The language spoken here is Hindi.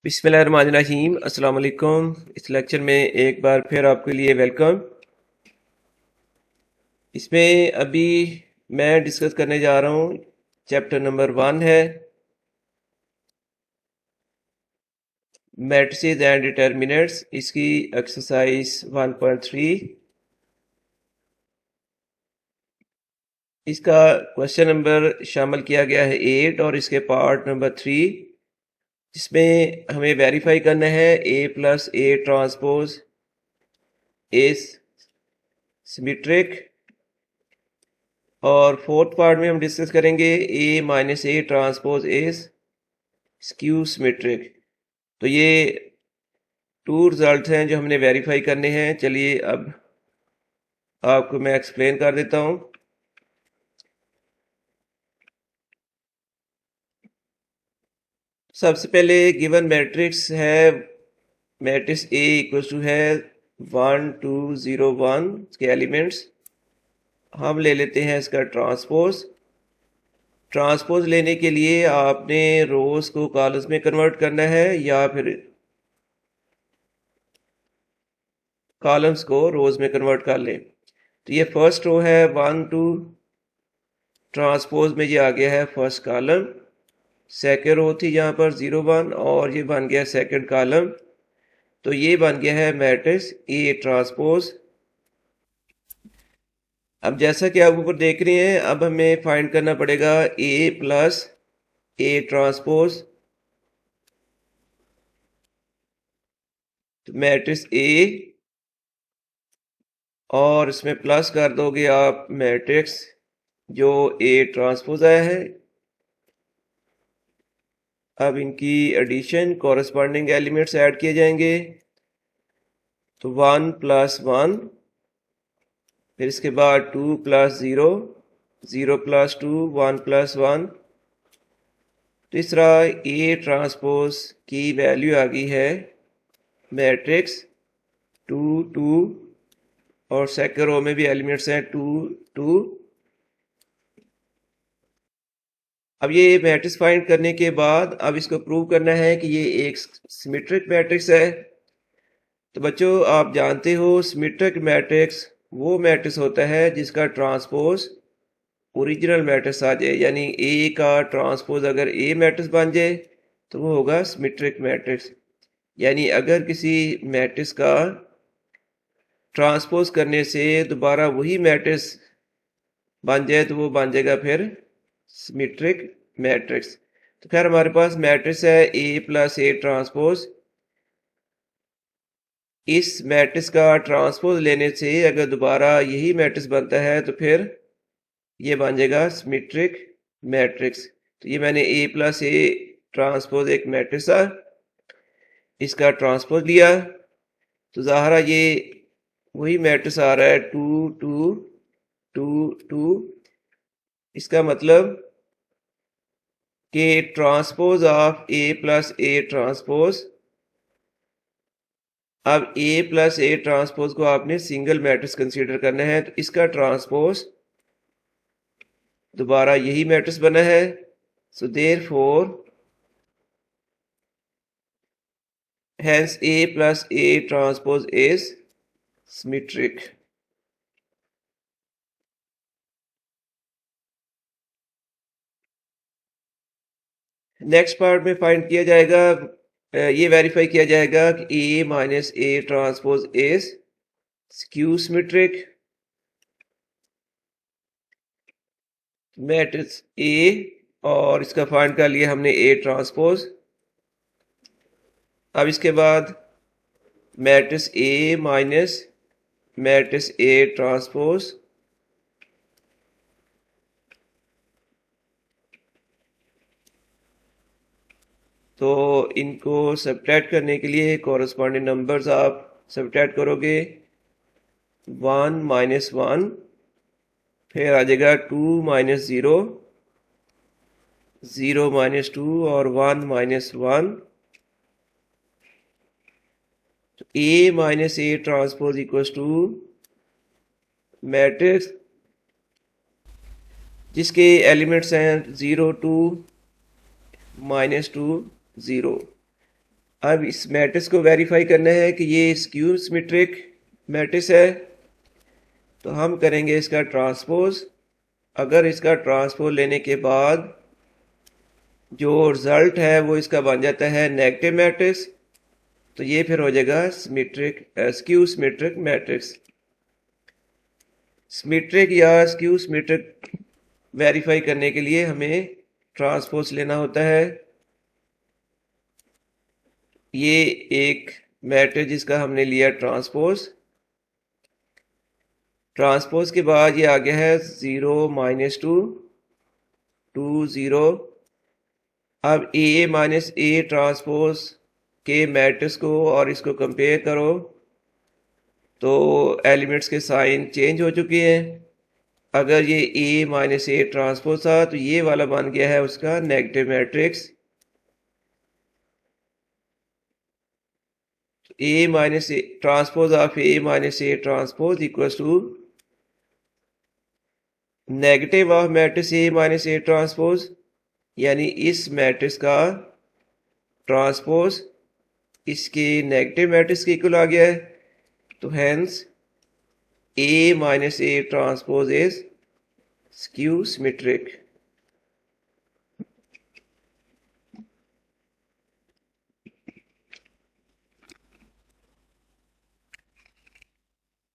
बिस्मिल्लाहिर्रहमानिर्रहीम अस्सलाम वालेकुम। इस लेक्चर में एक बार फिर आपके लिए वेलकम। इसमें अभी मैं डिस्कस करने जा रहा हूँ चैप्टर नंबर 1 है मैट्रिसेस एंड डिटर्मिनेंट्स। इसकी एक्सरसाइज 1.3। इसका क्वेश्चन नंबर शामिल किया गया है 8 और इसके पार्ट नंबर 3, जिसमें हमें वेरीफाई करना है A plus A transpose is symmetric. और फोर्थ पार्ट में हम डिस्कस करेंगे A minus A transpose is skew symmetric. तो ये 2 रिजल्ट हैं जो हमने वेरीफाई करने हैं। चलिए अब आपको मैं एक्सप्लेन कर देता हूँ। सबसे पहले गिवन मैट्रिक्स है, मैट्रिक्स ए इक्वल टू है 1 2 0 1 के एलिमेंट्स। हम ले लेते हैं इसका ट्रांसपोज। ट्रांसपोज लेने के लिए आपने रोज को कॉलम्स में कन्वर्ट करना है या फिर कॉलम्स को रोज में कन्वर्ट कर लें। तो ये फर्स्ट रो है 1 2, ट्रांसपोज में ये आ गया है फर्स्ट कॉलम। सेकेंड रो थी यहाँ पर 0 1 और ये बन गया सेकेंड कॉलम। तो ये बन गया है मैट्रिक्स ए ट्रांसपोज। अब जैसा कि आप ऊपर देख रहे हैं, अब हमें फाइंड करना पड़ेगा ए प्लस ए ट्रांसपोज। तो मैट्रिक्स ए और इसमें प्लस कर दोगे आप मैट्रिक्स जो ए ट्रांसपोज आया है। अब इनकी एडिशन कॉरेस्पॉन्डिंग एलिमेंट्स ऐड किए जाएंगे। तो 1 प्लस 1, फिर इसके बाद 2 प्लस 0, 0 प्लस 2, 1 प्लस 1। तो इस तरह ए ट्रांसपोज की वैल्यू आ गई है मैट्रिक्स 2 2, और सेकंड रो में भी एलिमेंट्स हैं 2 2। अब ये मैट्रिक्स फाइंड करने के बाद अब इसको प्रूव करना है कि ये एक सिमेट्रिक मैट्रिक्स है। तो बच्चों आप जानते हो सिमेट्रिक मैट्रिक्स वो मैट्रिक्स होता है जिसका ट्रांसपोज ओरिजिनल मैट्रिक्स आ जाए, यानी ए का ट्रांसपोज अगर ए मैट्रिक्स बन जाए तो वो होगा सिमेट्रिक मैट्रिक्स। यानी अगर किसी मैट्रिक्स का ट्रांसपोज करने से दोबारा वही मैट्रिक्स बन जाए तो वो बन जाएगा फिर सिमेट्रिक मैट्रिक्स। तो फिर हमारे पास मैट्रिक्स है ए प्लस ए ट्रांसपोज। इस मैट्रिक्स का ट्रांसपोज लेने से अगर दोबारा यही मैट्रिक्स बनता है तो फिर ये बन जाएगा सिमेट्रिक मैट्रिक्स। तो ये मैंने ए प्लस ए ट्रांसपोज एक मैट्रिक्स था, इसका ट्रांसपोज लिया तो ज़ाहिर ये वही मैट्रिक्स आ रहा है 2 2 2 2। इसका मतलब कि transpose of A plus A transpose. अब ए प्लस ए ट्रांसपोज को आपने सिंगल मैट्रिक्स कंसीडर करना है, तो इसका ट्रांसपोज दोबारा यही मैट्रिक्स बना है। So therefore hence A plus A transpose is symmetric। Next part में फाइंड किया जाएगा, ये वेरीफाई किया जाएगा कि A minus A transpose is skew symmetric. Matrix A और इसका फाइंड कर लिया हमने A ट्रांसपोज। अब इसके बाद matrix A minus matrix A transpose. तो इनको सब्ट्रैक्ट करने के लिए कॉरेस्पॉन्डिंग नंबर्स आप सब्ट्रैक्ट करोगे। 1 माइनस 1, फिर आ जाएगा 2 माइनस 0, 0 माइनस 2 और 1 माइनस 1। तो A minus A transpose equals to matrix जिसके एलिमेंट्स हैं 0 2 माइनस 2 0। अब इस मैट्रिक्स को वेरीफाई करना है कि ये स्क्यू सिमेट्रिक मैट्रिक्स है, तो हम करेंगे इसका ट्रांसपोज। अगर इसका ट्रांसपोज लेने के बाद जो रिजल्ट है वो इसका बन जाता है नेगेटिव मैट्रिक्स, तो ये फिर हो जाएगा symmetric skew symmetric matrix. Symmetric या स्क्यू सिमेट्रिक वेरीफाई करने के लिए हमें ट्रांसपोज लेना होता है। ये एक मैट्रिक्स जिसका हमने लिया ट्रांसपोज, ट्रांसपोज के बाद ये आ गया है 0 -2 2 0। अब ए माइनस ए ट्रांसपोज के मैट्रिक्स को और इसको कंपेयर करो तो एलिमेंट्स के साइन चेंज हो चुके हैं। अगर ये ए माइनस ए ट्रांसपोज था तो ये वाला बन गया है उसका negative matrix. A minus A transpose of A minus A transpose equals to negative of matrix A minus A transpose, यानी इस मैट्रिक्स का ट्रांसपोज इसके नेगेटिव मैट्रिक्स के इक्वल आ गया है। तो hence A minus A transpose is skew symmetric.